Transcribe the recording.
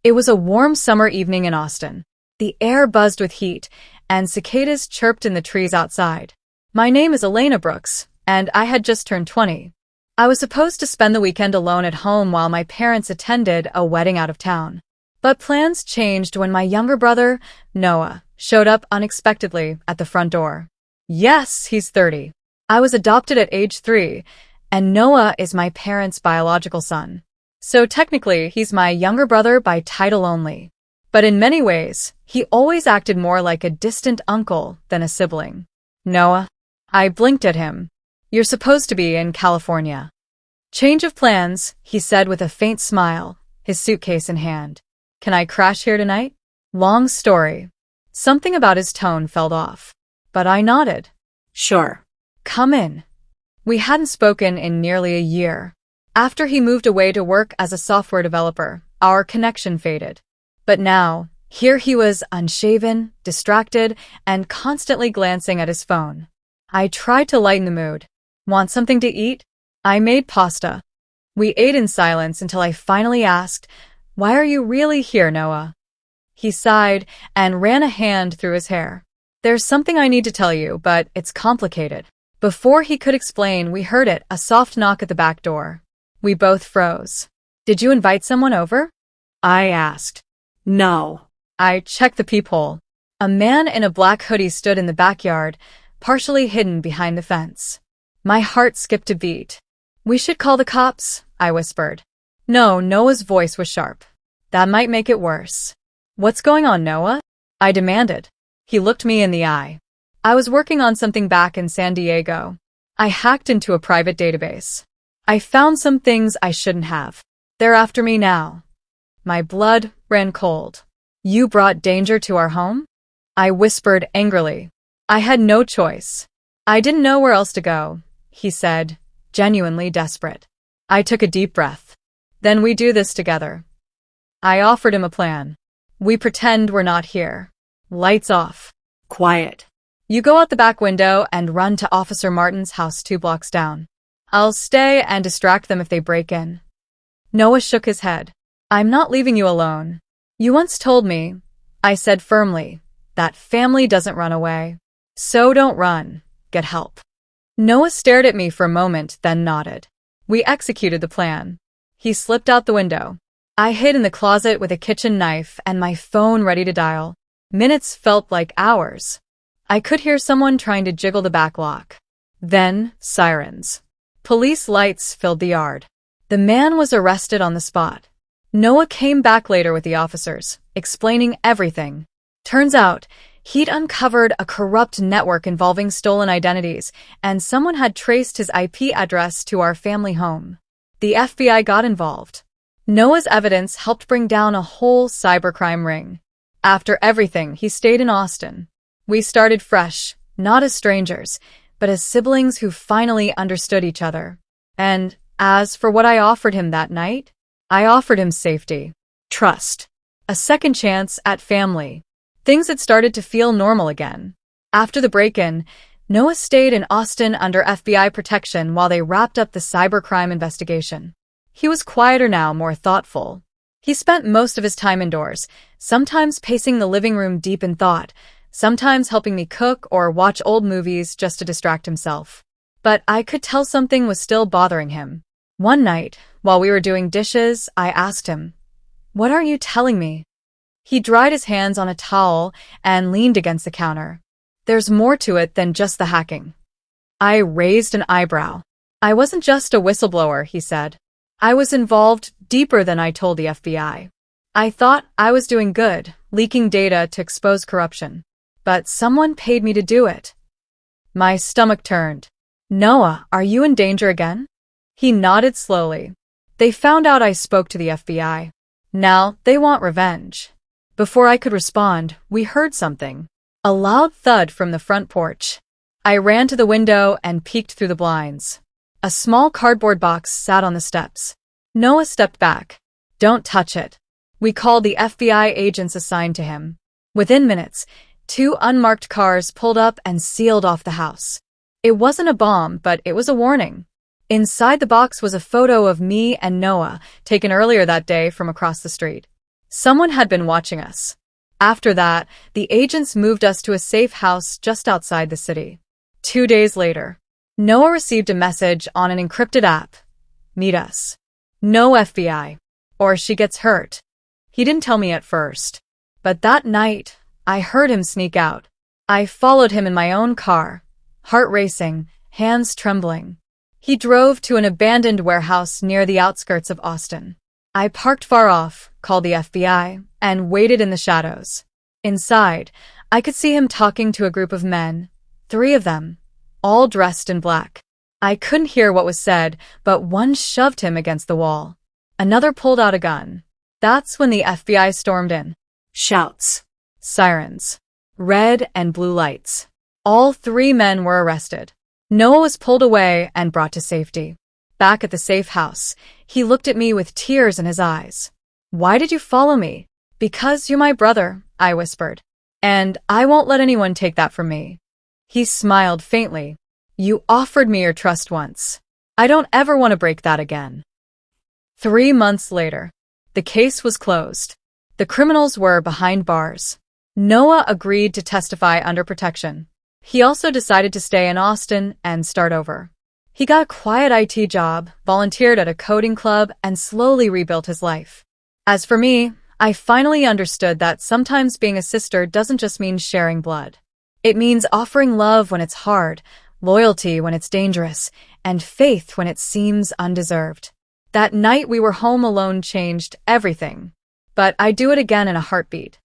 It was a warm summer evening in Austin. The air buzzed with heat, and cicadas chirped in the trees outside. My name is Elena Brooks, and I had just turned 20. I was supposed to spend the weekend alone at home while my parents attended a wedding out of town. But plans changed when my younger brother, Noah, showed up unexpectedly at the front door. Yes, he's 30. I was adopted at age 3, and Noah is my parents' biological son. So technically, he's my younger brother by title only. But in many ways, he always acted more like a distant uncle than a sibling. Noah. I blinked at him. You're supposed to be in California. Change of plans, he said with a faint smile, his suitcase in hand. Can I crash here tonight? Long story. Something about his tone felt off. But I nodded. Sure. Come in. We hadn't spoken in nearly a year. After he moved away to work as a software developer, our connection faded. But now, here he was unshaven, distracted, and constantly glancing at his phone. I tried to lighten the mood. Want something to eat? I made pasta. We ate in silence until I finally asked, Why are you really here, Noah? He sighed and ran a hand through his hair. There's something I need to tell you, but it's complicated. Before he could explain, we heard it, a soft knock at the back door. We both froze. Did you invite someone over? I asked. No. I checked the peephole. A man in a black hoodie stood in the backyard, partially hidden behind the fence. My heart skipped a beat. We should call the cops, I whispered. No, Noah's voice was sharp. That might make it worse. What's going on, Noah? I demanded. He looked me in the eye. I was working on something back in San Diego. I hacked into a private database. I found some things I shouldn't have. They're after me now. My blood ran cold. You brought danger to our home? I whispered angrily. I had no choice. I didn't know where else to go, he said, genuinely desperate. I took a deep breath. Then we do this together. I offered him a plan. We pretend we're not here. Lights off. Quiet. You go out the back window and run to Officer Martin's house 2 blocks down. I'll stay and distract them if they break in. Noah shook his head. I'm not leaving you alone. You once told me, I said firmly, that family doesn't run away. So don't run. Get help. Noah stared at me for a moment, then nodded. We executed the plan. He slipped out the window. I hid in the closet with a kitchen knife and my phone ready to dial. Minutes felt like hours. I could hear someone trying to jiggle the back lock. Then, sirens. Police lights filled the yard. The man was arrested on the spot. Noah came back later with the officers, explaining everything. Turns out, he'd uncovered a corrupt network involving stolen identities, and someone had traced his IP address to our family home. The FBI got involved. Noah's evidence helped bring down a whole cybercrime ring. After everything, he stayed in Austin. We started fresh, not as strangers, but as siblings who finally understood each other. And as for what I offered him that night, I offered him safety, trust, a second chance at family. Things had started to feel normal again. After the break-in, Noah stayed in Austin under FBI protection while they wrapped up the cybercrime investigation. He was quieter now, more thoughtful. He spent most of his time indoors, sometimes pacing the living room deep in thought, sometimes helping me cook or watch old movies just to distract himself. But I could tell something was still bothering him. One night, while we were doing dishes, I asked him, What aren't you telling me? He dried his hands on a towel and leaned against the counter. There's more to it than just the hacking. I raised an eyebrow. I wasn't just a whistleblower, he said. I was involved deeper than I told the FBI. I thought I was doing good, leaking data to expose corruption. But someone paid me to do it. My stomach turned. Noah, are you in danger again? He nodded slowly. They found out I spoke to the FBI. Now they want revenge. Before I could respond, we heard something. A loud thud from the front porch. I ran to the window and peeked through the blinds. A small cardboard box sat on the steps. Noah stepped back. Don't touch it. We called the FBI agents assigned to him. Within minutes, 2 unmarked cars pulled up and sealed off the house. It wasn't a bomb, but it was a warning. Inside the box was a photo of me and Noah, taken earlier that day from across the street. Someone had been watching us. After that, the agents moved us to a safe house just outside the city. 2 days later, Noah received a message on an encrypted app. Meet us. No FBI. Or she gets hurt. He didn't tell me at first. But that night, I heard him sneak out. I followed him in my own car, heart racing, hands trembling. He drove to an abandoned warehouse near the outskirts of Austin. I parked far off, called the FBI, and waited in the shadows. Inside, I could see him talking to a group of men, 3 of them, all dressed in black. I couldn't hear what was said, but one shoved him against the wall. Another pulled out a gun. That's when the FBI stormed in. Shouts. Sirens. Red and blue lights. All 3 men were arrested. Noah was pulled away and brought to safety. Back at the safe house, he looked at me with tears in his eyes. Why did you follow me? Because you're my brother, I whispered. And I won't let anyone take that from me. He smiled faintly. You offered me your trust once. I don't ever want to break that again. 3 months later, the case was closed. The criminals were behind bars. Noah agreed to testify under protection. He also decided to stay in Austin and start over. He got a quiet IT job, volunteered at a coding club, and slowly rebuilt his life. As for me, I finally understood that sometimes being a sister doesn't just mean sharing blood. It means offering love when it's hard, loyalty when it's dangerous, and faith when it seems undeserved. That night we were home alone changed everything. But I'd do it again in a heartbeat.